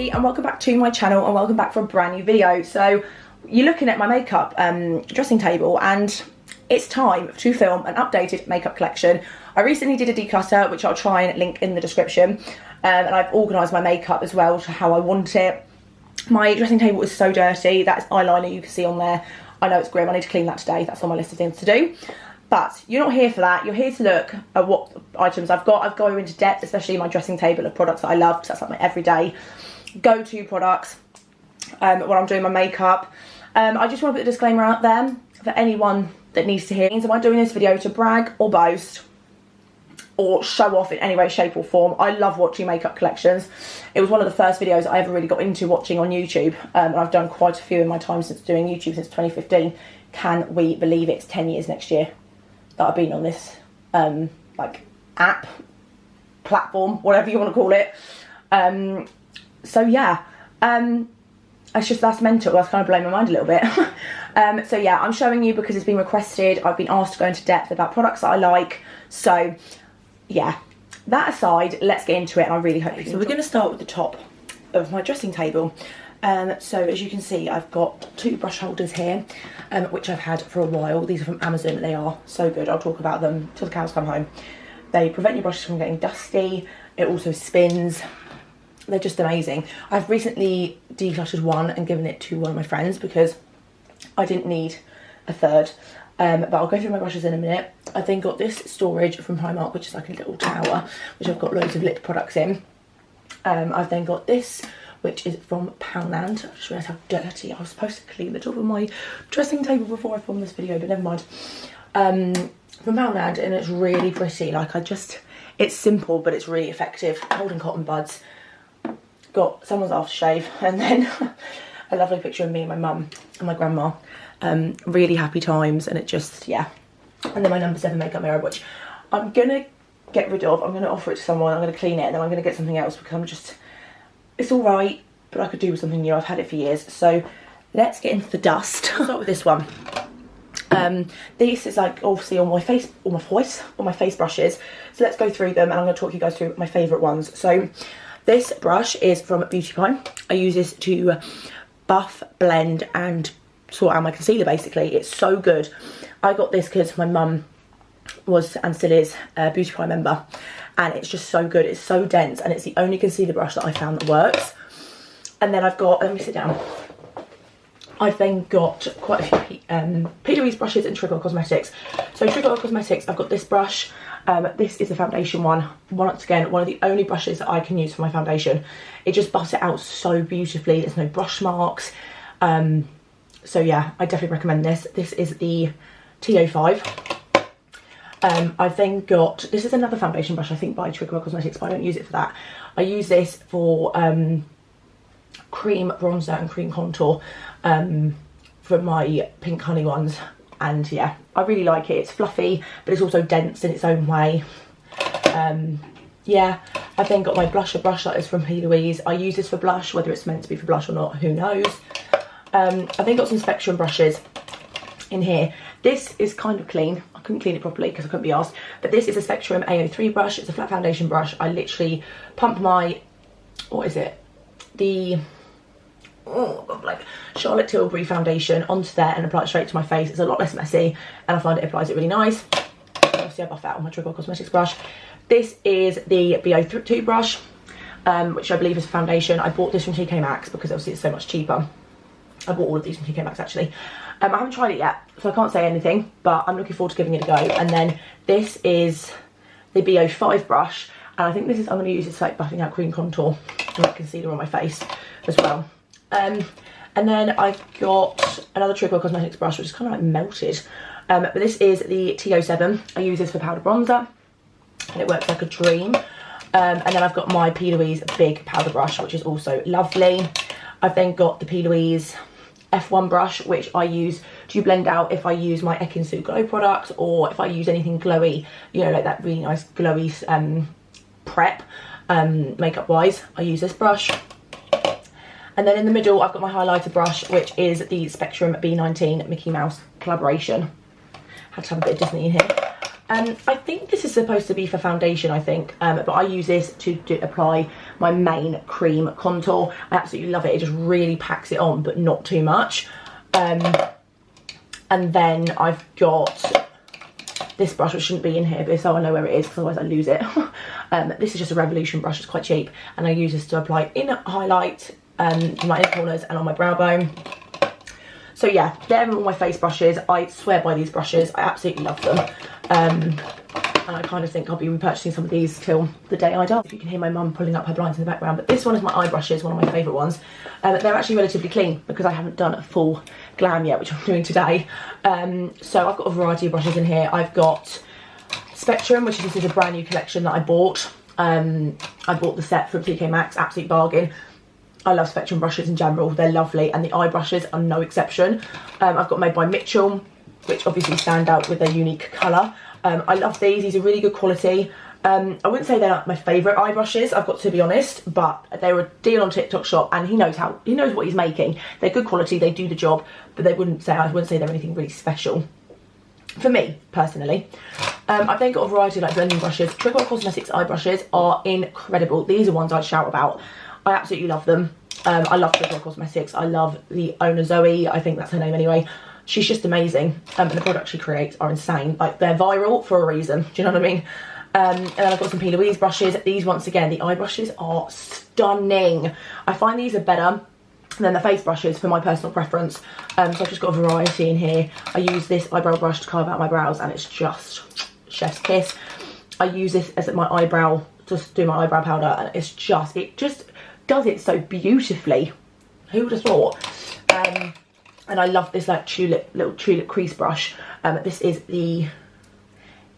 everybody, and welcome back to my channel, and welcome back for a brand new video. So you're looking at my makeup dressing table, and it's time to film an updated makeup collection. I recently did a declutter, which I'll try and link in the description, and I've organised my makeup as well to how I want it. My dressing table is so dirty. That's eyeliner you can see on there. I know it's grim, I need to clean that today. That's on my list of things to do. But you're not here for that. You're here to look at what items I've got. I've gone into depth, especially my dressing table of products that I love, because that's like my everyday go-to products when I'm doing my makeup. I just want to put a disclaimer out there for anyone that needs to hear. Am I doing this video to brag or boast or show off in any way, shape or form? I love watching makeup collections. It was one of the first videos I ever really got into watching on YouTube, and I've done quite a few in my time since doing YouTube, since 2015. Can we believe it's 10 years next year that I've been on this like app, platform, whatever you want to call it. So yeah, that's mental. That's kind of blown my mind a little bit. So yeah, I'm showing you because it's been requested. I've been asked to go into depth about products that I like. So yeah, that aside, let's get into it, and I really hope you can. So we're going to start with the top of my dressing table. So as you can see, I've got two brush holders here, which I've had for a while. These are from Amazon. They are so good. I'll talk about them till the cows come home. They prevent your brushes from getting dusty. It also spins. They're just amazing. I've recently decluttered one and given it to one of my friends because I didn't need a third. But I'll go through my brushes in a minute. I then got this storage from Primark, which is like a little tower, which I've got loads of lip products in. I've then got this, which is from Poundland. I just realised how dirty. I was supposed to clean the top of my dressing table before I filmed this video, but never mind. From Poundland, and it's really pretty. Like, it's simple, but it's really effective. Holding cotton buds. Got someone's aftershave, and then a lovely picture of me and my mum and my grandma. Really happy times, and it just, yeah. And then my number 7 makeup mirror, which I'm gonna get rid of. I'm gonna offer it to someone. I'm gonna clean it, and then I'm gonna get something else because it's all right, but I could do with something new. I've had it for years. So let's get into the dust. I'll start with this one. This is like obviously on my face, all my face brushes. So let's go through them, and I'm going to talk you guys through my favourite ones. So this brush is from Beauty Pie. I use this to buff, blend and sort out my concealer basically. It's so good. I got this because my mum was and still is a Beauty Pie member, and it's just so good. It's so dense, and it's the only concealer brush that I found that works. And then I've got, let me sit down. I've then got quite a few P. Louise brushes and Trigger Cosmetics. So Trigger Cosmetics, I've got this brush. This is the foundation one. Once again, one of the only brushes that I can use for my foundation. It just buffs it out so beautifully. There's no brush marks. So yeah, I definitely recommend this. This is the T05. I've then got, this is another foundation brush, I think by Trigger Cosmetics, but I don't use it for that. I use this for cream bronzer and cream contour for my pink honey ones, and yeah, I really like it. It's fluffy, but it's also dense in its own way. Yeah, I've then got my blusher brush that is from P. Louise. I use this for blush, whether it's meant to be for blush or not, who knows. I've then got some Spectrum brushes in here. This is kind of clean. I couldn't clean it properly because I couldn't be asked, but this is a Spectrum A03 brush. It's a flat foundation brush. I literally pump my, what is it, the like Charlotte Tilbury foundation onto there and apply it straight to my face. It's a lot less messy, and I find it applies it really nice. Obviously I buff that on my Trigger Cosmetics brush. This is the BO2 brush, which I believe is foundation. I bought this from TK Maxx because obviously it's so much cheaper. I bought all of these from TK Maxx actually. I haven't tried it yet, so I can't say anything, but I'm looking forward to giving it a go. And then this is the BO5 brush, and I think this is, I'm going to use this like buffing out cream contour and like concealer on my face as well. And then I've got another Trigger Cosmetics brush, which is kind of like melted, but this is the T07. I use this for powder bronzer, and it works like a dream. And then I've got my P. Louise big powder brush, which is also lovely. I've then got the P. Louise F1 brush, which I use to blend out if I use my Ekinsu Glow product, or if I use anything glowy, you know, like that really nice glowy prep makeup wise. I use this brush. And then in the middle, I've got my highlighter brush, which is the Spectrum B19 Mickey Mouse collaboration. Had to have a bit of Disney in here. I think this is supposed to be for foundation, I think, but I use this to apply my main cream contour. I absolutely love it. It just really packs it on, but not too much. And then I've got this brush, which shouldn't be in here, but so I know where it is, because otherwise I lose it. This is just a Revolution brush. It's quite cheap, and I use this to apply inner highlight, to my inner corners and on my brow bone. So yeah, they're all my face brushes. I swear by these brushes. I absolutely love them. And I kind of think I'll be repurchasing some of these till the day I die. If you can hear my mum pulling up her blinds in the background. But this one is my eye brushes, one of my favourite ones. They're actually relatively clean because I haven't done a full glam yet, which I'm doing today. So I've got a variety of brushes in here. I've got Spectrum, which this is a brand new collection that I bought. I bought the set from TK Maxx, absolute bargain. I love Spectrum brushes in general, they're lovely, and the eye brushes are no exception. I've got made by Mitchell, which obviously stand out with their unique colour. I love these are really good quality. I wouldn't say they're like my favourite eye brushes, I've got to be honest, but they were a deal on TikTok Shop, and he knows what he's making. They're good quality, they do the job, but I wouldn't say they're anything really special for me personally. I've then got a variety of like blending brushes. Triple Cosmetics eye brushes are incredible. These are ones I'd shout about. I absolutely love them. I love Triple Cosmetics. I love the owner, Zoe. I think that's her name anyway. She's just amazing. And the products she creates are insane. Like, they're viral for a reason. Do you know what I mean? And then I've got some P. Louise brushes. These, once again, the eye brushes are stunning. I find these are better than the face brushes for my personal preference. So I've just got a variety in here. I use this eyebrow brush to carve out my brows, and it's just chef's kiss. I use this as my eyebrow, just do my eyebrow powder, and it just does it so beautifully. Who would have thought? And I love this like little tulip crease brush. This is the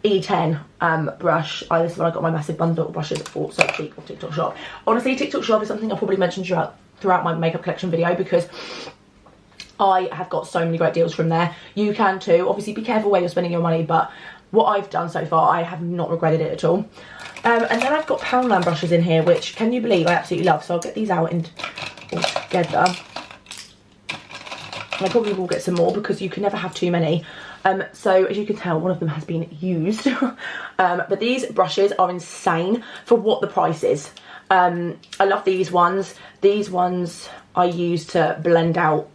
E10 brush. This is when I got my massive bundle of brushes for so cheap on TikTok Shop. Honestly, TikTok Shop is something I'll probably mention throughout my makeup collection video, because I have got so many great deals from there. You can too. Obviously, be careful where you're spending your money, but what I've done so far, I have not regretted it at all. And then I've got Poundland brushes in here, which, can you believe, I absolutely love. So I'll get these out all together. And I probably will get some more because you can never have too many. So as you can tell, one of them has been used. But these brushes are insane for what the price is. I love these ones. These ones I use to blend out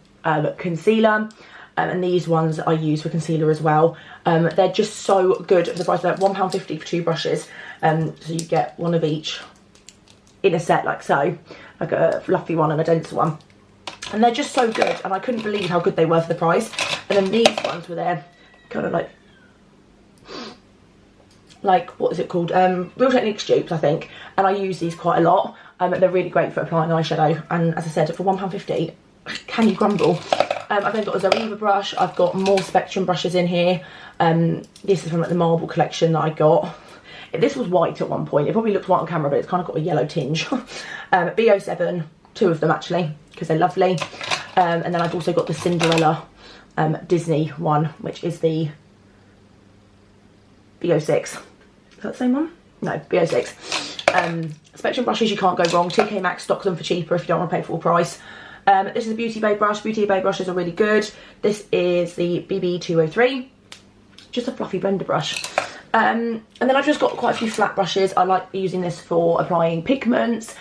concealer. And these ones I use for concealer as well. They're just so good for the price. They're £1.50 for 2 brushes. So you get one of each in a set like so. Like a fluffy one and a denser one. And they're just so good. And I couldn't believe how good they were for the price. And then these ones were there kind of like what is it called? Real Techniques dupes, I think. And I use these quite a lot. They're really great for applying eyeshadow. And as I said, for £1.50, can you grumble? I've then got a Zoeva brush. I've got more Spectrum brushes in here. This is from like the marble collection that I got. This was white at one point. It probably looks white on camera, but it's kind of got a yellow tinge. B07, 2 of them actually, because they're lovely. And then I've also got the Cinderella Disney one, which is the B06. Is that the same one? No, B06. Spectrum brushes, you can't go wrong. TK Maxx stock them for cheaper if you don't want to pay full price. This is a Beauty Bay brush. Beauty Bay brushes are really good. This is the BB203. Just a fluffy blender brush. And then I've just got quite a few flat brushes. I like using this for applying pigments,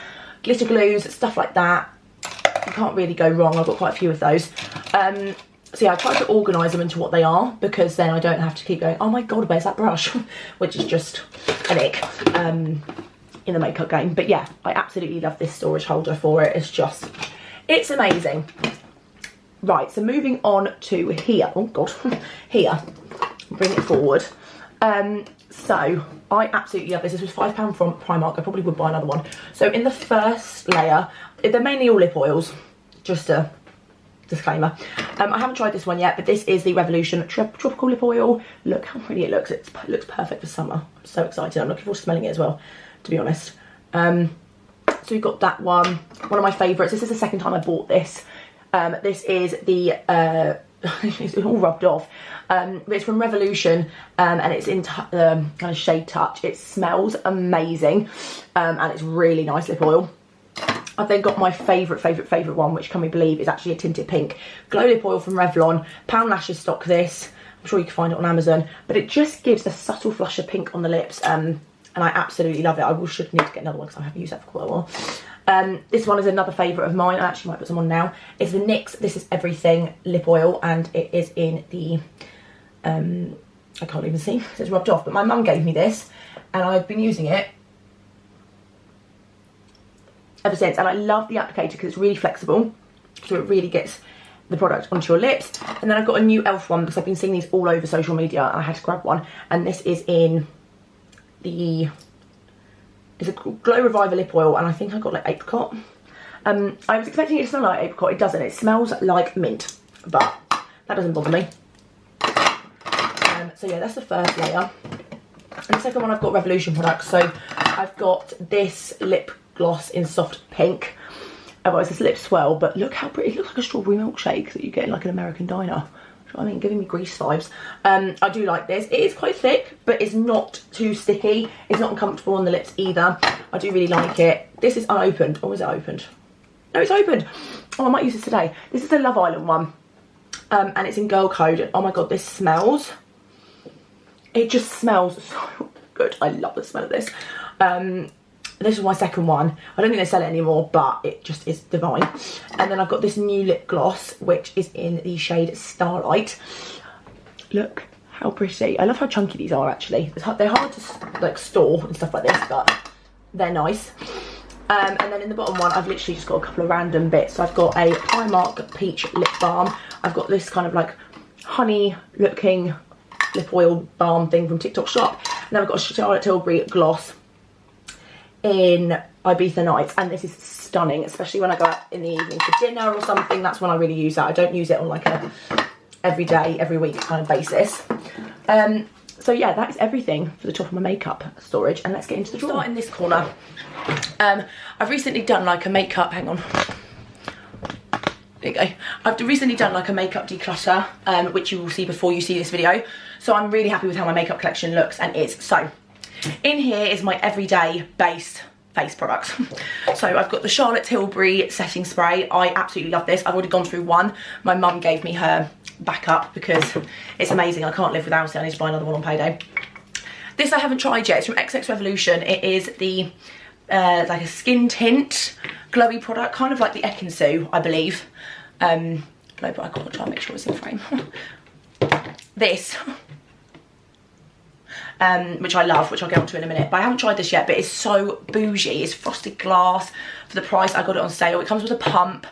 glitter glues, stuff like that. You can't really go wrong. I've got quite a few of those. So yeah, I try to organise them into what they are, because then I don't have to keep going, oh my god, where's that brush? Which is just an ick in the makeup game. But yeah, I absolutely love this storage holder for it. It's amazing. Right, so moving on to here. Oh god, here. Bring it forward. So I absolutely love this. This was £5 from Primark. I probably would buy another one. So in the first layer, they're mainly all lip oils. Just a disclaimer. I haven't tried this one yet, but this is the Revolution Tropical Lip Oil. Look how pretty it looks. It looks perfect for summer. I'm so excited. I'm looking forward to smelling it as well, to be honest. So we've got that one. One of my favourites. This is the second time I bought this. This is the... it's all rubbed off. But it's from Revolution, and it's in kind of shade Touch. It smells amazing, and it's really nice lip oil. I've then got my favourite one, which, can we believe, is actually a tinted pink. Glow Lip Oil from Revlon. Pound Lashes stock this. I'm sure you can find it on Amazon, but it just gives a subtle flush of pink on the lips, and I absolutely love it. I should need to get another one because I haven't used that for quite a while. This one is another favourite of mine. I actually might put some on now. It's the NYX This Is Everything lip oil, and it is in the I can't even see, it's rubbed off, but my mum gave me this and I've been using it ever since, and I love the applicator because it's really flexible, so it really gets the product onto your lips. And then I've got a new e.l.f. one because I've been seeing these all over social media and I had to grab one, and this is in the, it's a Glow Reviver lip oil, and I think I got like apricot. I was expecting it to smell like apricot. It doesn't, it smells like mint, but that doesn't bother me. So yeah, that's the first layer. And the second one, I've got Revolution products. So I've got this lip gloss in soft pink. Well, it's this lip swell, but look how pretty. It looks like a strawberry milkshake that you get in like an American diner. You know what I mean? Giving me Grease vibes. I do like this. It is quite thick, but it's not too sticky. It's not uncomfortable on the lips either. I do really like it. This is unopened. Or is it opened? No, it's opened. Oh, I might use this today. This is the Love Island one. And it's in Girl Code. And oh my God, this smells. It just smells so good. I love the smell of this. This is my second one. I don't think they sell it anymore, but it just is divine. And then I've got this new lip gloss, which is in the shade Starlight. Look how pretty. I love how chunky these are, actually. They're hard to like store and stuff like this, but they're nice. And then in the bottom one, I've literally just got a couple of random bits. So I've got a Primark Peach Lip Balm. I've got this kind of like honey looking lip oil balm thing from TikTok Shop. And then I've got a Charlotte Tilbury gloss in Ibiza Nights, and this is stunning, especially when I go out in the evening for dinner or something. That's when I really use that. I don't use it on like a every day, every week kind of basis. So yeah, that is everything for the top of my makeup storage, and let's get into the drawer. Start in this corner. I've recently done like a makeup, hang on. There you go. I've recently done like a makeup declutter, which you will see before you see this video. So I'm really happy with how my makeup collection looks and is. So in here is my everyday base face products. So I've got the Charlotte Tilbury setting spray. I absolutely love this. I've already gone through one. My mum gave me her backup because it's amazing. I can't live without it. I need to buy another one on payday. This I haven't tried yet. It's from XX Revolution. It is the like a skin tint glowy product, kind of like the Ekin-Su, I believe. No, but I've got to try and make sure it's in frame. This, which I love, which I'll get onto in a minute, but I haven't tried this yet, but it's so bougie. It's frosted glass for the price. I got it on sale. It comes with a pump.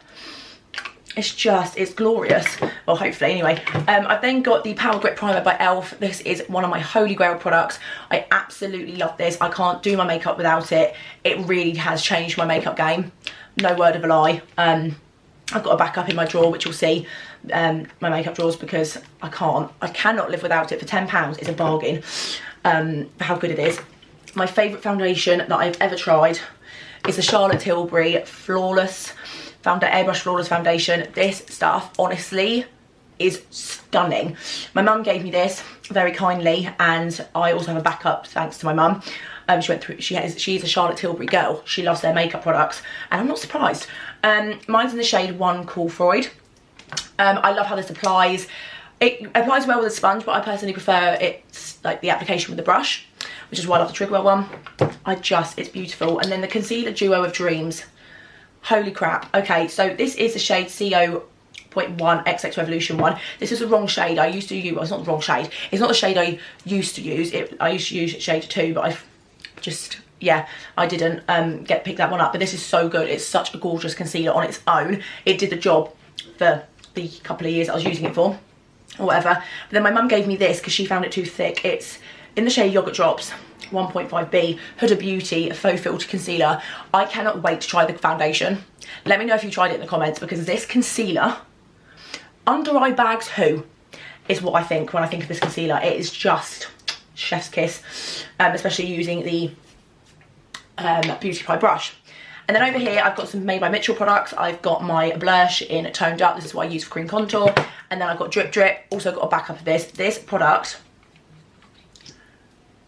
It's glorious. Well, hopefully, anyway. I've then got the Power Grip Primer by e.l.f. This is one of my holy grail products. I absolutely love this. I can't do my makeup without it. It really has changed my makeup game. No word of a lie. I've got a backup in my drawer, which you'll see, my makeup drawers, because I cannot live without it. For £10, it's a bargain for how good it is. My favourite foundation that I've ever tried is the Charlotte Tilbury Flawless Airbrush Flawless Foundation. This stuff, honestly, is stunning. My mum gave me this very kindly, and I also have a backup thanks to my mum. She's a Charlotte Tilbury girl. She loves their makeup products, and I'm not surprised. Mine's in the shade One Cool Freud. I love how this applies. It applies well with a sponge, but I personally prefer it like the application with the brush, which is why I love the Trigwell one. It's beautiful. And then the Concealer Duo of Dreams. Holy crap. Okay, so this is the shade CO.1 XX Revolution one. This is the wrong shade. I used to use, well, it's not the wrong shade. It's not the shade I used to use. I used to use shade 2, but I didn't pick that one up. But this is so good. It's such a gorgeous concealer on its own. It did the job for the couple of years I was using it for, or whatever. But then my mum gave me this because she found it too thick. It's in the shade Yogurt Drops 1.5B Huda Beauty Faux Filter Concealer. I cannot wait to try the foundation. Let me know if you tried it in the comments, because this concealer, under eye bags who, is what I think when I think of this concealer. It is just chef's kiss, especially using the Beauty Pie brush. And then over here I've got some Made by Mitchell products. I've got my blush in Toned Up. This is what I use for cream contour. And then I've got Drip Drip. Also got a backup of this. This product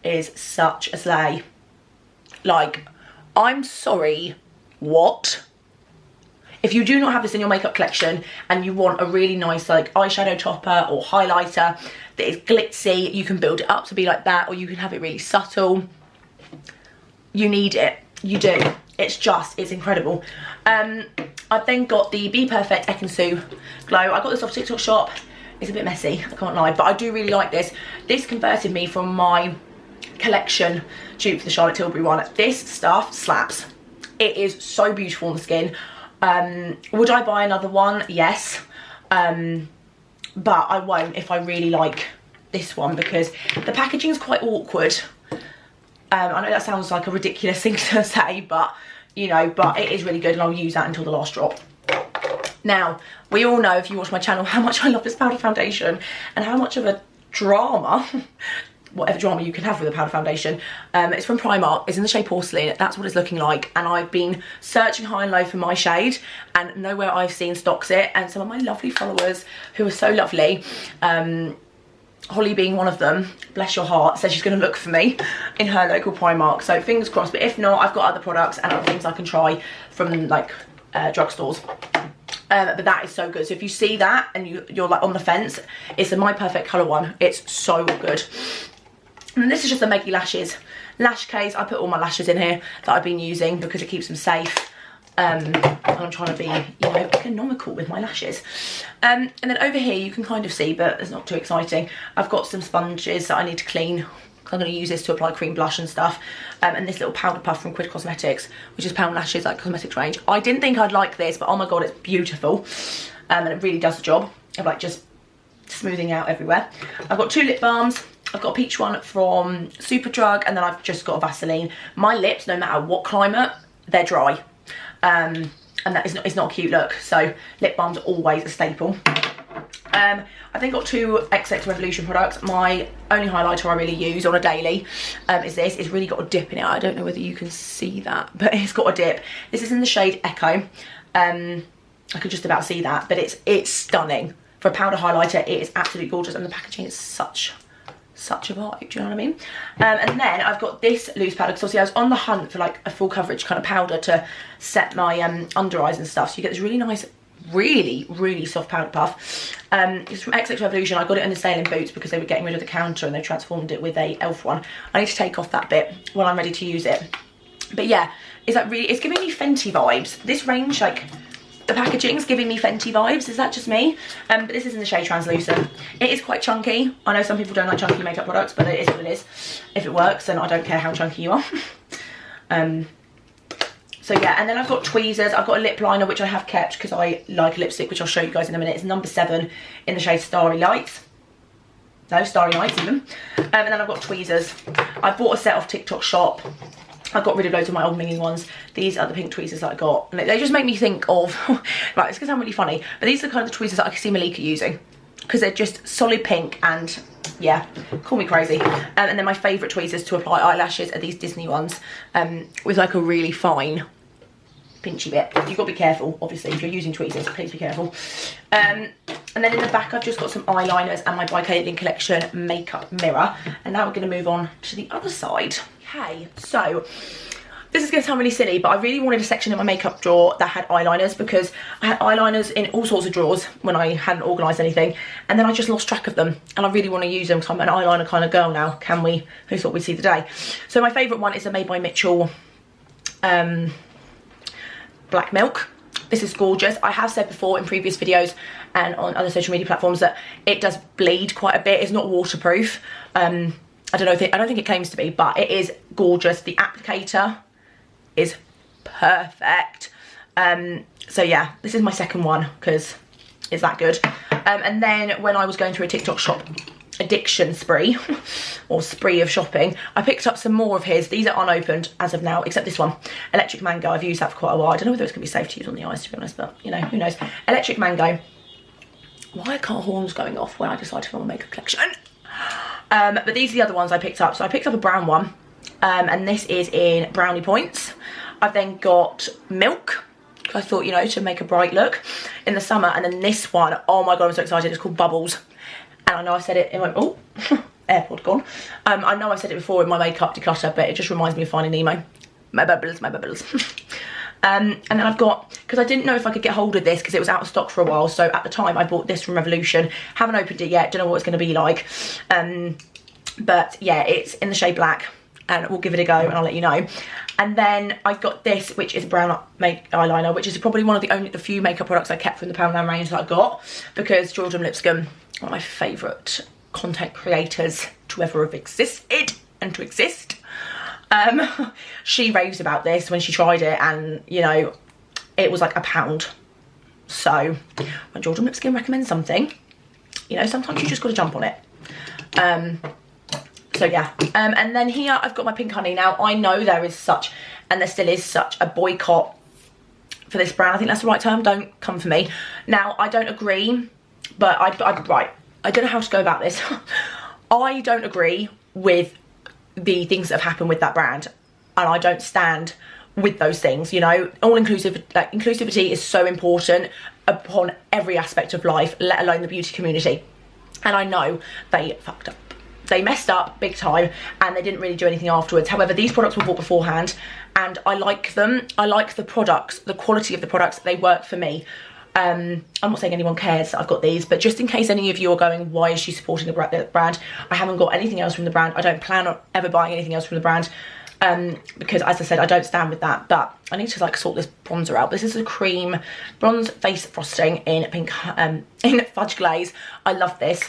is such a slay. Like, I'm sorry, what? if you do not have this in your makeup collection and you want a really nice like eyeshadow topper or highlighter that is glitzy, you can build it up to be like that, or you can have it really subtle. You need it, you do. It's incredible. I've then got the Be Perfect Ekansu Glow. I got this off TikTok shop. It's a bit messy, I can't lie, but I do really like this. This converted me from my collection dupe for the Charlotte Tilbury one. This stuff slaps. It is so beautiful on the skin. Would I buy another one? Yes. But I won't if I really like this one, because the packaging is quite awkward. I know that sounds like a ridiculous thing to say, but you know, but it is really good, and I'll use that until the last drop. Now, we all know, if you watch my channel, how much I love this powder foundation and how much of a drama, whatever drama you can have with a powder foundation. It's from Primark, it's in the shade Porcelain, that's what it's looking like, and I've been searching high and low for my shade and nowhere I've seen stocks it, and some of my lovely followers who are so lovely, Holly being one of them, bless your heart, says she's going to look for me in her local Primark, so fingers crossed. But if not, I've got other products and other things I can try from like drugstores. But that is so good. So if you see that and you're like on the fence, it's a My Perfect Colour one. It's so good. And this is just the Meggy Lashes lash case. I put all my lashes in here that I've been using because it keeps them safe. And I'm trying to be, you know, economical with my lashes. And then over here you can kind of see, but it's not too exciting, I've got some sponges that I need to clean. I'm going to use this to apply cream blush and stuff. And this little powder puff from Quid Cosmetics, which is Pound Lashes, like cosmetics range. I didn't think I'd like this, but oh my god, it's beautiful. And it really does the job of like just smoothing out everywhere. I've got 2 lip balms. I've got a peach one from Superdrug, and then I've just got a Vaseline. My lips, no matter what climate, they're dry. And that is it's not a cute look, so lip balm's always a staple. I then got 2 XX Revolution products. My only highlighter I really use on a daily is this. It's really got a dip in it. I don't know whether you can see that, but it's got a dip. This is in the shade Echo. I could just about see that, but it's stunning. For a powder highlighter, it is absolutely gorgeous, and the packaging is such a vibe, do you know what I mean? And then I've got this loose powder, because obviously I was on the hunt for like a full coverage kind of powder to set my under eyes and stuff, so you get this really nice, really soft powder puff. It's from XX Revolution. I got it in the sale in Boots because they were getting rid of the counter and they transformed it with a e.l.f. one. I need to take off that bit when I'm ready to use it. But yeah, it's giving me Fenty vibes. This range, like, the packaging's giving me Fenty vibes. Is that just me? But this is in the shade Translucent. It is quite chunky. I know some people don't like chunky makeup products, but it is what it is. If it works, then I don't care how chunky you are. So yeah, and then I've got tweezers. I've got a lip liner, which I have kept because I like a lipstick, which I'll show you guys in a minute. It's number 7 in the shade Starry Lights. No, Starry Nights even. And then I've got tweezers. I bought a set off TikTok shop. I got rid of loads of my old minging ones. These are the pink tweezers that I got. And they just make me think of, right, it's gonna sound really funny, but these are the kind of the tweezers that I can see Malika using, because they're just solid pink and yeah, call me crazy. And then my favourite tweezers to apply eyelashes are these Disney ones, with like a really fine pinchy bit. You've got to be careful, obviously, if you're using tweezers, please be careful. And then in the back I've just got some eyeliners and my By Caitlin Collection makeup mirror. And now we're going to move on to the other side. Okay, so this is going to sound really silly, but I really wanted a section in my makeup drawer that had eyeliners, because I had eyeliners in all sorts of drawers when I hadn't organised anything, and then I just lost track of them, and I really want to use them because I'm an eyeliner kind of girl now. Can we? Who thought we'd see the day? So my favourite one is the Made by Mitchell Black Milk. This is gorgeous. I have said before in previous videos and on other social media platforms that it does bleed quite a bit. It's not waterproof. I don't think it claims to be, but it is gorgeous. The applicator is perfect. So yeah, this is my second one because it's that good. And then when I was going through a TikTok shop addiction spree or spree of shopping, I picked up some more of his. These are unopened as of now, except this one, Electric Mango. I've used that for quite a while. I don't know whether it's gonna be safe to use on the eyes, to be honest, but you know, who knows. Electric Mango. Why are car horns going off when I decide to film a makeup collection? But these are the other ones I picked up. So I picked up a brown one, and this is in Brownie Points. I've then got Milk, I thought, you know, to make a bright look in the summer. And then this one, oh my god, I'm so excited, it's called Bubbles. And I know I've said it in my, oh, AirPod gone. I know I've said it before in my makeup declutter, but it just reminds me of Finding Nemo. My bubbles, my bubbles. And then I've got, because I didn't know if I could get hold of this because it was out of stock for a while, so at the time I bought this from Revolution. Haven't opened it yet, don't know what it's going to be like. But yeah, it's in the shade black, and we'll give it a go and I'll let you know. And then I got this, which is brown eyeliner, which is probably one of the few makeup products I kept from the Poundland range that I got, because Jordan Lipscombe, one of my favourite content creators to ever have existed and to exist, she raves about this when she tried it, and you know, it was like £1. So when Jordan Lipscombe recommends something, you know, sometimes you just got to jump on it. So yeah, and then here I've got my Pink Honey. Now I know there is such, and there still is such, a boycott for this brand. I think that's the right term, don't come for me. Now I don't agree, but I don't know how to go about this. I don't agree with the things that have happened with that brand, and I don't stand with those things, you know. Inclusivity is so important upon every aspect of life, let alone the beauty community. And I know they fucked up. They messed up big time, and they didn't really do anything afterwards. However, these products were bought beforehand, and I like them. I like the products, the quality of the products. They work for me. I'm not saying anyone cares that I've got these, but just in case any of you are going, why is she supporting the brand? I haven't got anything else from the brand. I don't plan on ever buying anything else from the brand, because as I said, I don't stand with that. But I need to like sort this bronzer out. This is a cream bronze face frosting in pink, in fudge glaze. I love this.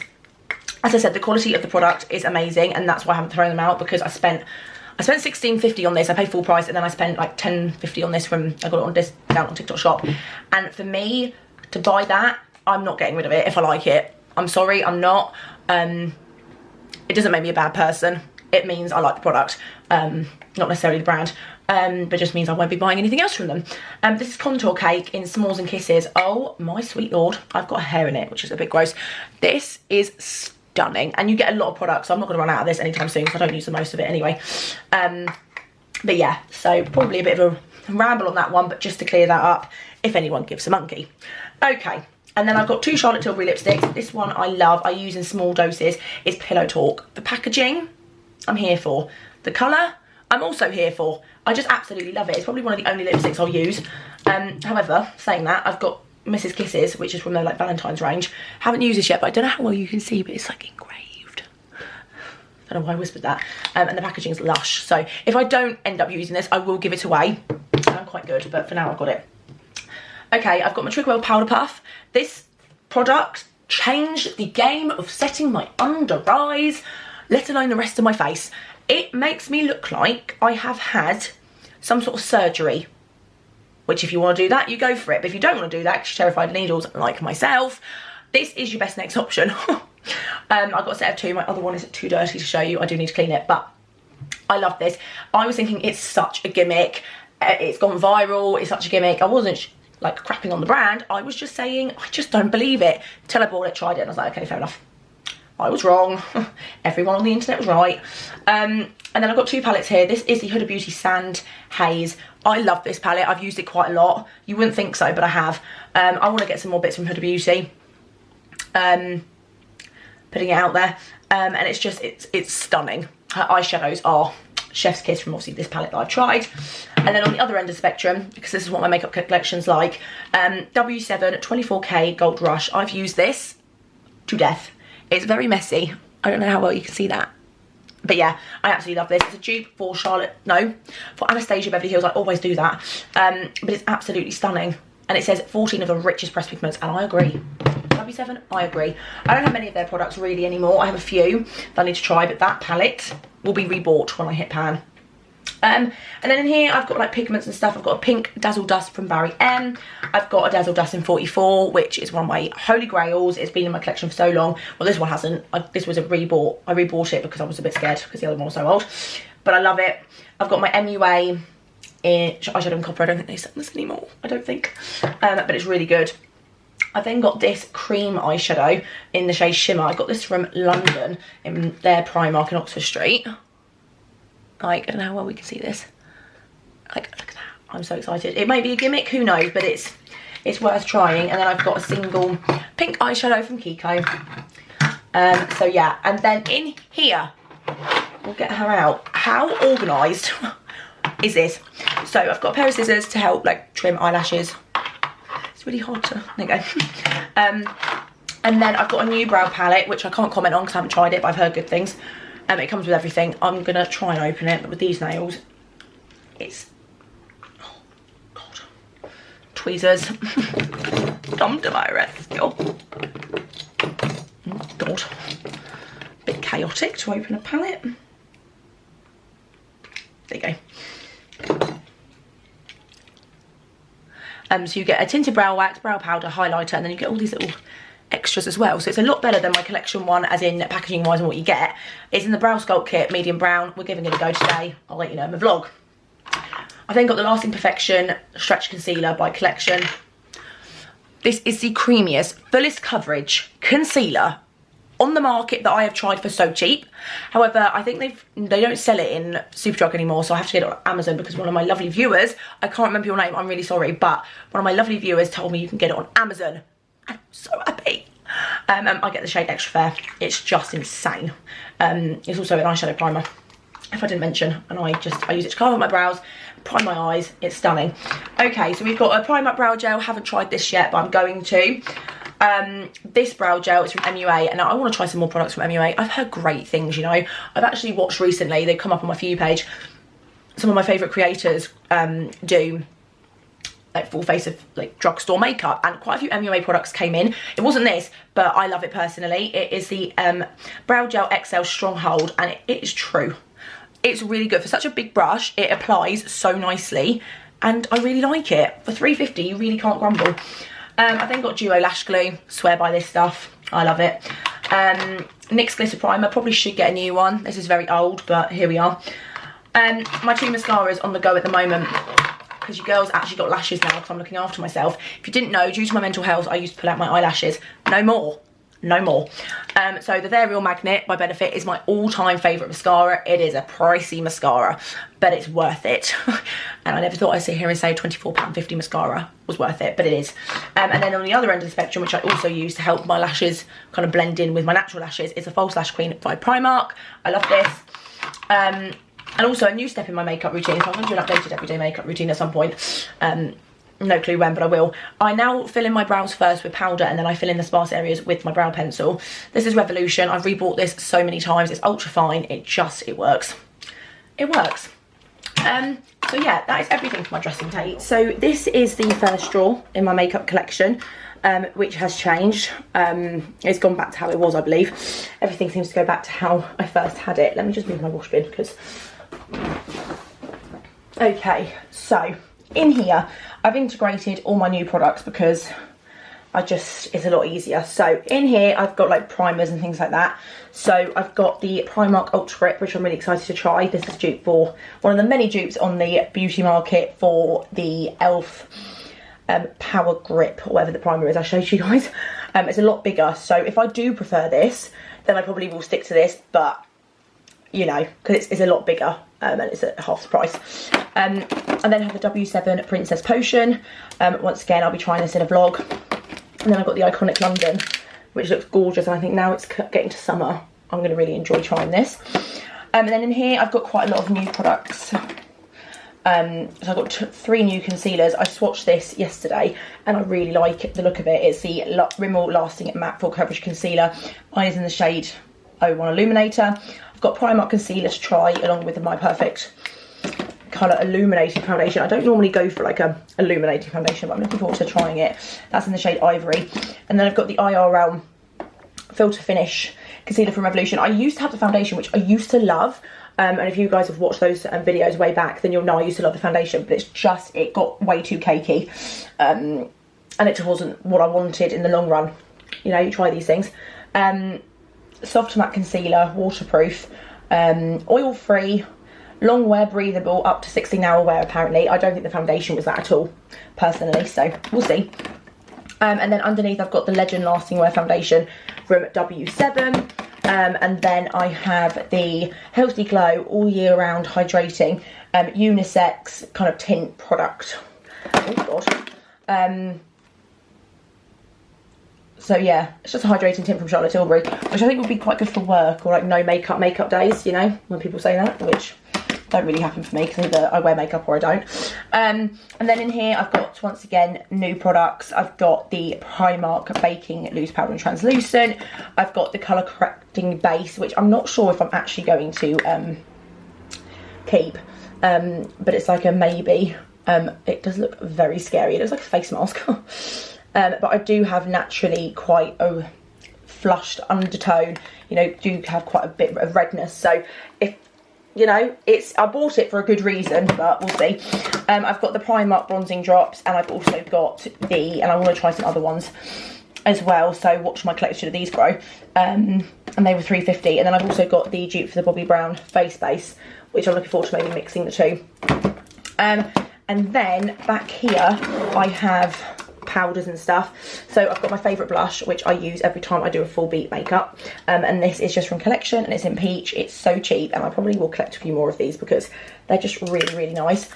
As I said, the quality of the product is amazing, and that's why I haven't thrown them out, because I spent £16.50 on this. I paid full price, and then I spent like £10.50 on this from, I got it on discount on TikTok Shop. And for me to buy that, I'm not getting rid of it if I like it. I'm sorry, I'm not. It doesn't make me a bad person. It means I like the product, not necessarily the brand. But just means I won't be buying anything else from them. This is Contour Cake in S'mores and Kisses. Oh my sweet lord, I've got a hair in it, which is a bit gross. This is stunning, and you get a lot of products, so I'm not going to run out of this anytime soon, because I don't use the most of it anyway. But yeah, so probably a bit of a ramble on that one, but just to clear that up, if anyone gives a monkey. Okay, and then I've got two Charlotte Tilbury lipsticks. This one I love, I use in small doses. It's Pillow Talk. The packaging, I'm here for. The colour, I'm also here for. I just absolutely love it. It's probably one of the only lipsticks I'll use. However, saying that, I've got Mrs. Kisses, which is from their like Valentine's range. Haven't used this yet, but I don't know how well you can see, but it's like engraved. I don't know why I whispered that. And the packaging is lush. So if I don't end up using this, I will give it away. I'm quite good, but for now I've got it. Okay, I've got my Trigwell Powder Puff. This product changed the game of setting my under eyes, let alone the rest of my face. It makes me look like I have had some sort of surgery, which if you want to do that, you go for it. But if you don't want to do that, because you're terrified of needles like myself, this is your best next option. I've got a set of two. My other one is too dirty to show you. I do need to clean it, but I love this. I was thinking it's such a gimmick. It's gone viral. It's such a gimmick. I wasn't like crapping on the brand. I was just saying, I just don't believe it. Till I bought it, tried it, and I was like, okay, fair enough. I was wrong. Everyone on the internet was right. And then I've got two palettes here. This is the Huda Beauty Sand Haze. I love this palette. I've used it quite a lot. You wouldn't think so, but I have. I want to get some more bits from Huda Beauty. Putting it out there. And it's just, it's stunning. Her eyeshadows are chef's kiss from obviously this palette that I've tried. And then on the other end of the spectrum, because this is what my makeup collection's like, W7 24K Gold Rush. I've used this to death. It's very messy. I don't know how well you can see that. But yeah, I absolutely love this. It's a dupe for for Anastasia Beverly Hills. I always do that. But it's absolutely stunning. And it says 14 of the richest pressed pigments, and I agree. W7, I agree. I don't have many of their products really anymore. I have a few that I need to try, but that palette will be rebought when I hit pan. And then in here I've got like pigments and stuff. I've got a pink Dazzle Dust from Barry M. I've got a Dazzle Dust in 44, which is one of my holy grails. It's been in my collection for so long. Well, this one hasn't. This was a rebought. I rebought it because I was a bit scared because the other one was so old. But I love it. I've got my MUA in eyeshadow and copper. I don't think they sell this anymore. I don't think. But it's really good. I then got this cream eyeshadow in the shade Shimmer. I got this from London in their Primark in Oxford Street. Like, I don't know how well we can see this. Like, look at that. I'm so excited. It may be a gimmick, who knows, but it's worth trying. And then I've got a single pink eyeshadow from Kiko. So yeah, and then in here, we'll get her out. How organised is this? So I've got a pair of scissors to help like trim eyelashes. It's really hard to, there you go. And then I've got a new brow palette, which I can't comment on because I haven't tried it, but I've heard good things. It comes with everything. I'm gonna try and open it, but with these nails, it's, oh God, tweezers. Come to my rescue. Oh God, bit chaotic to open a palette. There you go. So you get a tinted brow wax, brow powder, highlighter, and then you get all these little extras as well. So it's a lot better than my collection one, as in packaging wise and what you get. It's in the brow sculpt kit, medium brown. We're giving it a go today. I'll let you know in the vlog. I've then got the Lasting Perfection Stretch Concealer by Collection. This is the creamiest, fullest coverage concealer on the market that I have tried for so cheap. However, I think they don't sell it in Superdrug anymore, so I have to get it on Amazon because one of my lovely viewers, I can't remember your name, I'm really sorry, but one of my lovely viewers told me you can get it on Amazon. I'm so happy. I get the shade Extra Fair. It's just insane. It's also an eyeshadow primer, if I didn't mention, and I use it to carve up my brows, prime my eyes. It's stunning. Okay, so we've got a prime up brow gel. Haven't tried this yet, but I'm going to. This brow gel is from MUA, and I want to try some more products from MUA. I've heard great things, you know. I've actually watched recently, they've come up on my For You page, some of my favourite creators do like full face of like drugstore makeup, and quite a few MUA products came in. It wasn't this, but I love it personally. It is the Brow Gel XL Stronghold, and it is true. It's really good. For such a big brush, it applies so nicely, and I really like it. For £3.50, you really can't grumble. I then got Duo Lash Glue. Swear by this stuff. I love it. NYX Glitter Primer. Probably should get a new one. This is very old, but here we are. My two mascaras on the go at the moment, because you girls actually got lashes now because I'm looking after myself. If you didn't know, due to my mental health, I used to pull out my eyelashes. No more. No more. So the They're Real Magnet by Benefit is my all-time favourite mascara. It is a pricey mascara, but it's worth it. And I never thought I'd sit here and say £24.50 mascara was worth it, but it is. And then on the other end of the spectrum, which I also use to help my lashes kind of blend in with my natural lashes, is a False Lash Queen by Primark. I love this. And also a new step in my makeup routine, so I'm going to do an updated everyday makeup routine at some point. No clue when, but I will. I now fill in my brows first with powder, and then I fill in the sparse areas with my brow pencil. This is Revolution. I've rebought this so many times. It's ultra fine. It works. It works. So yeah, that is everything for my dressing table. So this is the first drawer in my makeup collection, which has changed. It's gone back to how it was, I believe. Everything seems to go back to how I first had it. Let me just move my wash bin because... Okay, so in here I've integrated all my new products because it's a lot easier. So in here I've got like primers and things like that. So I've got the Primark Ultra Grip, which I'm really excited to try. This is dupe for one of the many dupes on the beauty market for the e.l.f. Power Grip, or whatever the primer is I showed you guys. It's a lot bigger, so if I do prefer this, then I probably will stick to this, but you know, because it's a lot bigger, and it's at half the price. And then I have the W7 Princess Potion. Once again, I'll be trying this in a vlog. And then I've got the Iconic London, which looks gorgeous, and I think now it's getting to summer, I'm going to really enjoy trying this. And then in here I've got quite a lot of new products. So I've got 3 new concealers. I swatched this yesterday and I really like the look of it. It's the Rimmel Lasting Matte Full Coverage Concealer. Mine is in the shade 01 Illuminator. I've got Primark concealer to try along with my Perfect colour illuminating foundation. I don't normally go for like a illuminating foundation, but I'm looking forward to trying it. That's in the shade Ivory. And then I've got the IRL Filter Finish concealer from Revolution. I used to have the foundation, which I used to love. And if you guys have watched those videos way back, then you'll know I used to love the foundation, but it got way too cakey. And it just wasn't what I wanted in the long run. You know, you try these things. Soft matte concealer, waterproof, oil-free, long wear, breathable, up to 16-hour wear apparently. I don't think the foundation was that at all, personally, so we'll see. And then underneath I've got the Legend Lasting Wear Foundation from W7. And then I have the Healthy Glow All Year Round Hydrating unisex kind of tint product. Oh god. So yeah, it's just a hydrating tint from Charlotte Tilbury, which I think would be quite good for work or like no makeup days, you know, when people say that, which don't really happen for me because either I wear makeup or I don't. And then in here I've got, once again, new products. I've got the Primark Baking Loose Powder and Translucent. I've got the colour correcting base, which I'm not sure if I'm actually going to keep, but it's like a maybe. It does look very scary. It looks like a face mask. But I do have naturally quite a flushed undertone, you know, do have quite a bit of redness. So if, you know, I bought it for a good reason, but we'll see. I've got the Primark bronzing drops, and I've also got and I want to try some other ones as well, so watch my collection of these grow. And they were £3.50. And then I've also got the dupe for the Bobbi Brown face base, which I'm looking forward to maybe mixing the two. And then back here I have powders and stuff. So I've got my favourite blush, which I use every time I do a full beat makeup, and this is just from Collection, and it's in peach. It's so cheap, and I probably will collect a few more of these because they're just really, really nice.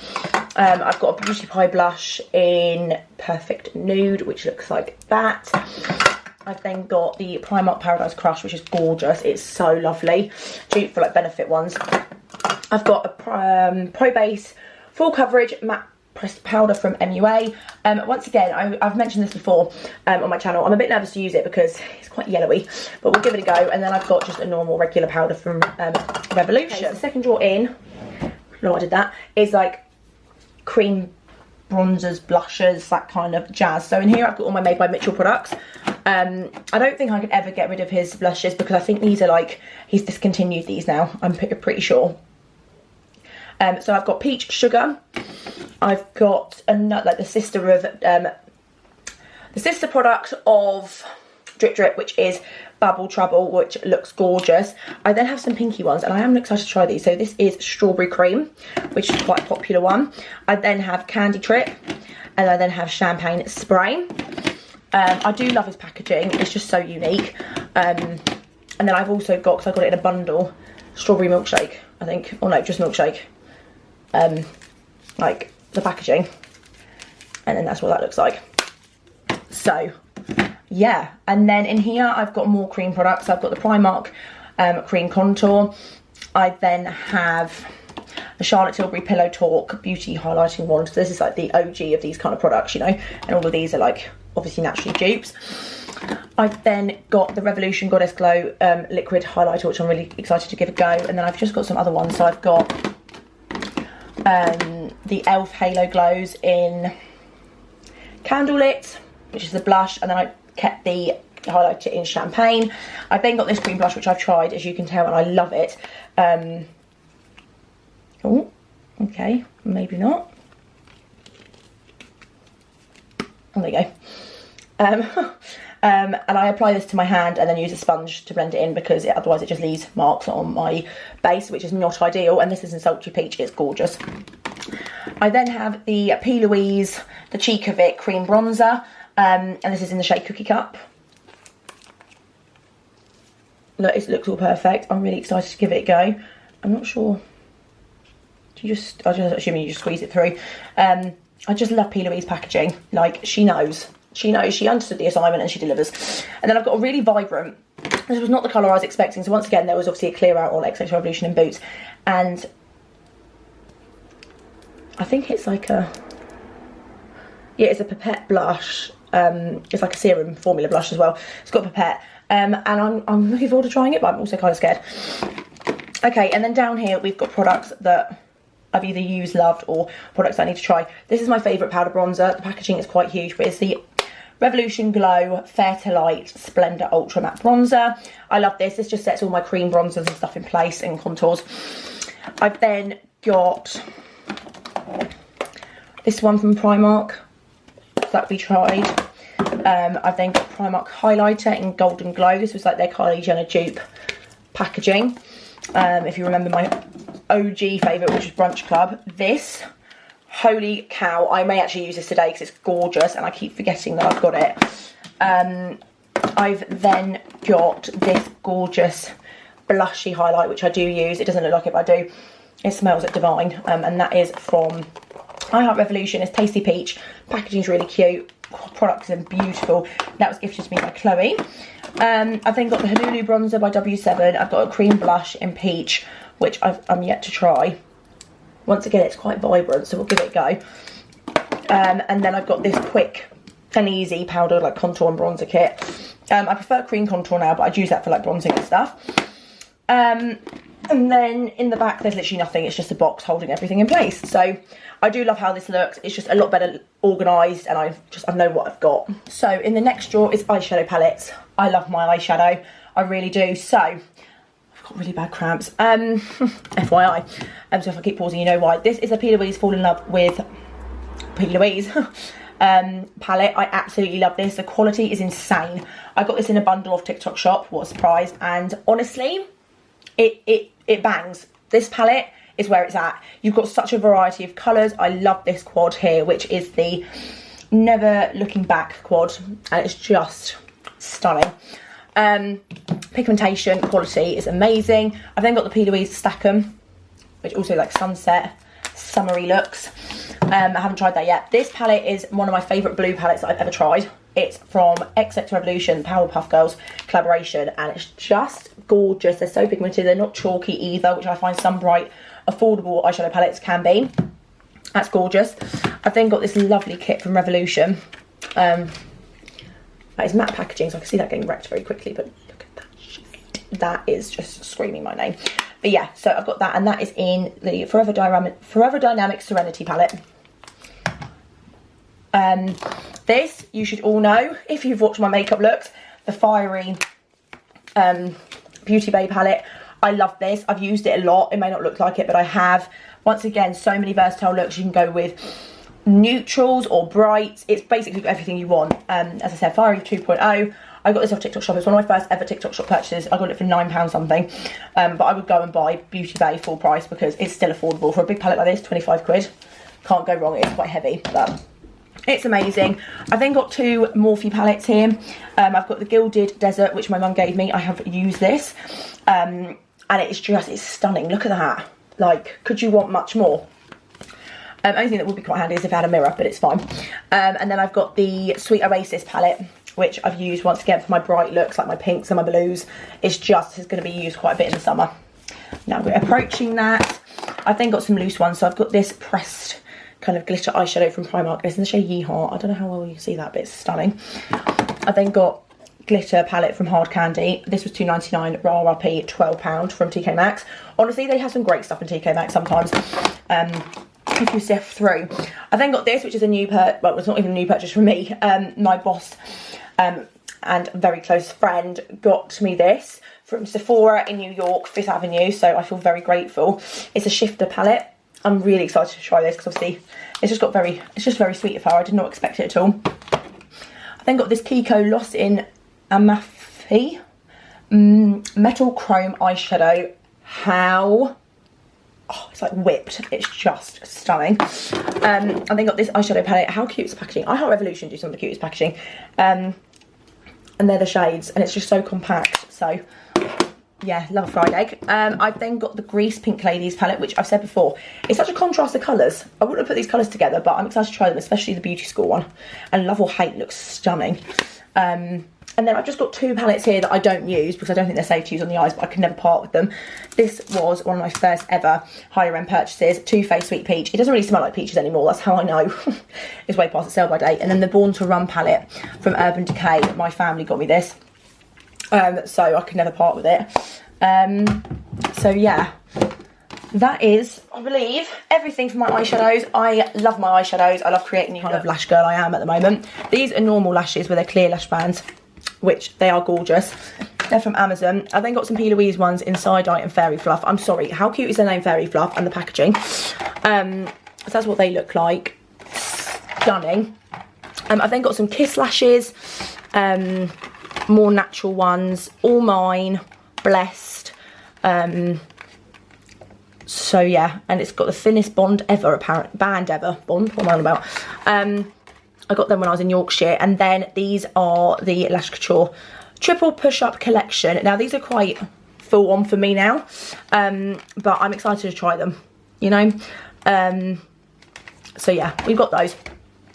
I've got a Beauty Pie blush in Perfect Nude, which looks like that. I've then got the Primark Paradise Crush, which is gorgeous. It's so lovely. Dupe for like Benefit ones. I've got a Pro Base Full Coverage Matte Pressed Powder from MUA. Once again, I've mentioned this before on my channel. I'm a bit nervous to use it because it's quite yellowy, but we'll give it a go. And then I've got just a normal regular powder from Revolution. Okay, so the second drawer in, no, I did that, is like cream bronzers, blushers, that kind of jazz. So in here I've got all my Made by Mitchell products. I don't think I could ever get rid of his blushes because I think these are like, he's discontinued these now, I'm pretty sure. So I've got Peach Sugar. I've got another, like the sister product of Drip Drip, which is Bubble Trouble, which looks gorgeous. I then have some pinky ones, and I am excited to try these. So this is Strawberry Cream, which is quite a popular one. I then have Candy Trip, and I then have Champagne Spray. I do love his packaging, it's just so unique. And then I've also got, because I got it in a bundle, Strawberry Milkshake, I think, or no, just Milkshake. Like the packaging, and then that's what that looks like. So yeah, and then in here I've got more cream products. I've got the Primark cream contour. I then have the Charlotte Tilbury Pillow Talk beauty highlighting wand. So this is like the OG of these kind of products, you know, and all of these are like obviously naturally dupes. I've then got the Revolution Goddess Glow liquid highlighter, which I'm really excited to give a go. And then I've just got some other ones. So I've got the e.l.f. Halo Glows in Candlelit, which is the blush, and then I kept the highlighter in Champagne. I've then got this green blush, which I've tried, as you can tell, and I love it. Oh, okay, maybe not. Oh, there you go. And I apply this to my hand and then use a sponge to blend it in because otherwise it just leaves marks on my base, which is not ideal. And this is in Sultry Peach, it's gorgeous. I then have the P. Louise, the Cheek of It cream bronzer, and this is in the shade Cookie Cup. Look, it looks all perfect. I'm really excited to give it a go. I'm not sure. I'm just assuming you just squeeze it through. I just love P. Louise packaging. Like, she knows. She understood the assignment and she delivers. And then I've got a really vibrant, this was not the colour I was expecting. So once again, there was obviously a clear out on XX Revolution in Boots. And I think it's like a, yeah, it's a Pipette blush. It's like a serum formula blush as well. It's got Pipette. And I'm looking forward to trying it, but I'm also kind of scared. Okay, and then down here we've got products that I've either used, loved, or products I need to try. This is my favourite powder bronzer. The packaging is quite huge, but it's the Revolution Glow Fair to Light Splendour Ultra Matte Bronzer. I love this. This just sets all my cream bronzers and stuff in place and contours. I've then got this one from Primark that we tried. I've then got Primark Highlighter in Golden Glow. This was like their Kylie Jenner dupe packaging. If you remember my OG favourite, which is Brunch Club. This, holy cow, I may actually use this today because it's gorgeous and I keep forgetting that I've got it. I've then got this gorgeous blushy highlight, which I do use. It doesn't look like it, but I do. It smells like divine, and that is from I Heart Revolution. It's Tasty Peach. Packaging's really cute. Products are beautiful. That was gifted to me by Chloe. I've then got the Honolulu bronzer by W7. I've got a cream blush in Peach, which I'm yet to try. Once again, it's quite vibrant, so we'll give it a go. And then I've got this quick and easy powder like contour and bronzer kit. I prefer cream contour now, but I'd use that for like bronzing and stuff. And then in the back there's literally nothing, it's just a box holding everything in place. So I do love how this looks. It's just a lot better organised, and I know what I've got. So in the next drawer is eyeshadow palettes. I love my eyeshadow, I really do. So I've got really bad cramps, FYI, so if I keep pausing you know why. This is a P. Louise Fall in Love with P. Louise palette. I absolutely love this. The quality is insane. I got this in a bundle off TikTok shop, what a surprise, and honestly it bangs. This palette is where it's at. You've got such a variety of colours. I love this quad here, which is the Never Looking Back quad, and it's just stunning. Pigmentation quality is amazing. I've then got the P. Louise Stackham, which also like sunset summery looks. I haven't tried that yet. This palette is one of my favourite blue palettes that I've ever tried. It's from XX Revolution Powerpuff Girls collaboration, and it's just gorgeous. They're so pigmented, they're not chalky either, which I find some bright affordable eyeshadow palettes can be. That's gorgeous. I've then got this lovely kit from Revolution. That is matte packaging, so I can see that getting wrecked very quickly, but look at that shit. That is just screaming my name. But yeah, so I've got that, and that is in the Forever Dynamic Serenity palette. This, you should all know, if you've watched my makeup looks, the Fiery Beauty Bay palette. I love this. I've used it a lot. It may not look like it, but I have. Once again, so many versatile looks. You can go with neutrals or brights. It's basically everything you want. As I said, Fiery 2.0. I got this off TikTok shop. It's one of my first ever TikTok shop purchases. I got it for £9 something. But I would go and buy Beauty Bay full price because it's still affordable. For a big palette like this, 25 quid. Can't go wrong. It's quite heavy, but it's amazing. I've then got two Morphe palettes here. I've got the Gilded Desert, which my mum gave me. I have used this. And it's stunning. Look at that. Like, could you want much more? Only thing that would be quite handy is if I had a mirror, but it's fine. And then I've got the Sweet Oasis palette, which I've used once again for my bright looks, like my pinks and my blues. It's going to be used quite a bit in the summer. Now we're approaching that. I've then got some loose ones. So I've got this pressed kind of glitter eyeshadow from Primark. It's in the shade Yeehaw. I don't know how well you can see that, but it's stunning. I've then got glitter palette from Hard Candy. This was £2.99, RRP £12 from TK Maxx. Honestly, they have some great stuff in TK Maxx sometimes. If you sift through. I then got this, which is a new well, it's not even a new purchase from me. My boss and very close friend got me this from Sephora in New York, 5th Avenue, so I feel very grateful. It's a shifter palette. I'm really excited to try this because obviously it's just very sweet of her. I did not expect it at all. I then got this Kiko Lost in Amalfi Metal Chrome eyeshadow. How? Oh, it's like whipped. It's just stunning. And then got this eyeshadow palette. How cute is the packaging? I hope Revolution do some of the cutest packaging. And they're the shades, and it's just so compact. So yeah, love a fried egg. I've then got the Grease Pink Ladies palette, which I've said before, it's such a contrast of colours. I wouldn't have put these colours together, but I'm excited to try them, especially the Beauty School one. And Love or Hate looks stunning. And then I've just got two palettes here that I don't use because I don't think they're safe to use on the eyes, but I can never part with them. This was one of my first ever higher end purchases, Too Faced Sweet Peach. It doesn't really smell like peaches anymore, that's how I know. It's way past its sell by date. And then the Born to Run palette from Urban Decay. My family got me this, so I could never part with it. So yeah, that is, I believe, everything for my eyeshadows. I love my eyeshadows. I love creating the kind of lash girl I am at the moment. These are normal lashes with their clear lash bands, which they are gorgeous. They're from Amazon. I then got some P. Louise ones in Side Eye and Fairy Fluff. I'm sorry, how cute is the name Fairy Fluff and the packaging? So that's what they look like. Stunning. I've then got some Kiss lashes, more natural ones, all mine, blessed. So yeah, and it's got the thinnest band ever. What am I on about? I got them when I was in Yorkshire. And then these are the Lash Couture Triple Push-Up Collection. Now these are quite full on for me now, but I'm excited to try them, you know. So yeah, we've got those.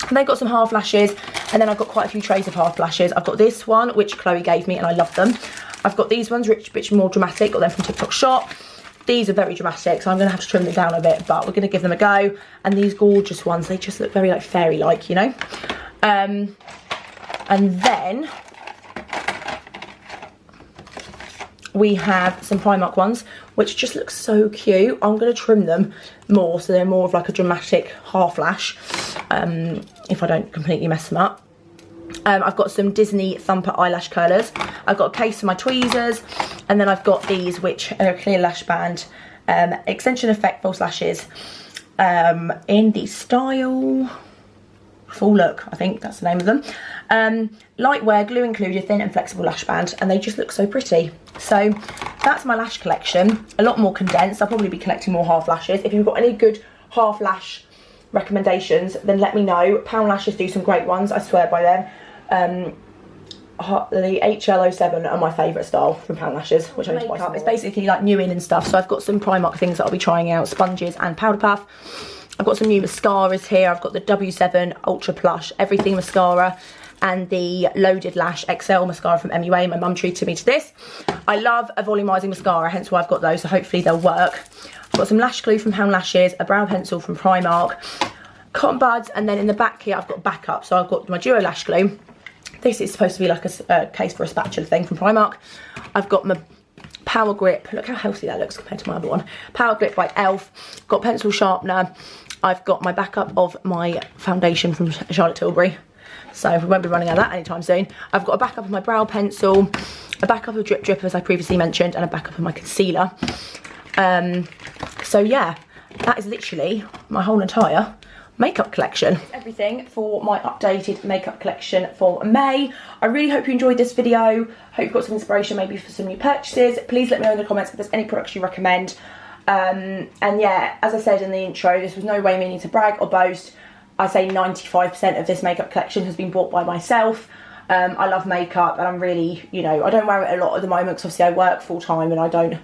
And they've got some half lashes, and then I've got quite a few trays of half lashes. I've got this one, which Chloe gave me, and I love them. I've got these ones, which are more dramatic, got them from TikTok shop. These are very dramatic, so I'm going to have to trim them down a bit, but we're going to give them a go. And these gorgeous ones, they just look very like fairy-like, you know. And then we have some Primark ones, which just look so cute. I'm going to trim them more, so they're more of like a dramatic half lash, if I don't completely mess them up. I've got some Disney Thumper eyelash curlers. I've got a case for my tweezers, and then I've got these, which are a clear lash band, extension effect false lashes, in the style Full Look, I think that's the name of them. Light wear, glue included, thin and flexible lash band, and they just look so pretty. So that's my lash collection, a lot more condensed. I'll probably be collecting more half lashes. If you've got any good half lash recommendations, then let me know. Pound Lashes do some great ones, I swear by them. The HL07 are my favourite style from Pound Lashes, which I need to buy some more. It's basically like new in and stuff, so I've got some Primark things that I'll be trying out, sponges and powder puff. I've got some new mascaras here. I've got the W7 Ultra Plush Everything Mascara and the Loaded Lash XL mascara from MUA. My mum treated me to this. I love a volumising mascara, hence why I've got those, so hopefully they'll work. I've got some lash glue from Pound Lashes, a brow pencil from Primark, cotton buds, and then in the back here I've got backup. So I've got my Duo Lash Glue. This is supposed to be like a case for a spatula thing from Primark. I've got my Power Grip. Look how healthy that looks compared to my other one. Power Grip by Elf. Got pencil sharpener. I've got my backup of my foundation from Charlotte Tilbury, so we won't be running out of that anytime soon. I've got a backup of my brow pencil, a backup of Drip Drip as I previously mentioned, and a backup of my concealer. So yeah, that is literally my whole entire makeup collection. Everything for my updated makeup collection for May. I really hope you enjoyed this video. Hope you've got some inspiration maybe for some new purchases. Please let me know in the comments if there's any products you recommend. And yeah, as I said in the intro, this was no way meaning to brag or boast. I say 95% of this makeup collection has been bought by myself. I love makeup, and I'm really, you know, I don't wear it a lot at the moment because obviously I work full time and I don't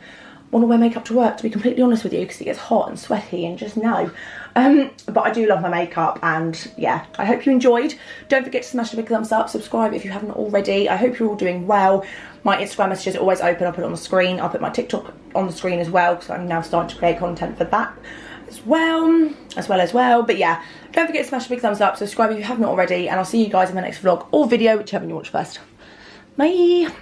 want to wear makeup to work, to be completely honest with you, because it gets hot and sweaty and just no. But I do love my makeup, and yeah, I hope you enjoyed. Don't forget to smash the big thumbs up, subscribe if you haven't already. I hope you're all doing well. My Instagram messages are always open. I'll put it on the screen. I'll put my TikTok on the screen as well, because I'm now starting to create content for that as well. But yeah, don't forget to smash the big thumbs up, subscribe if you haven't already, and I'll see you guys in the next vlog or video, whichever you watch first. Bye.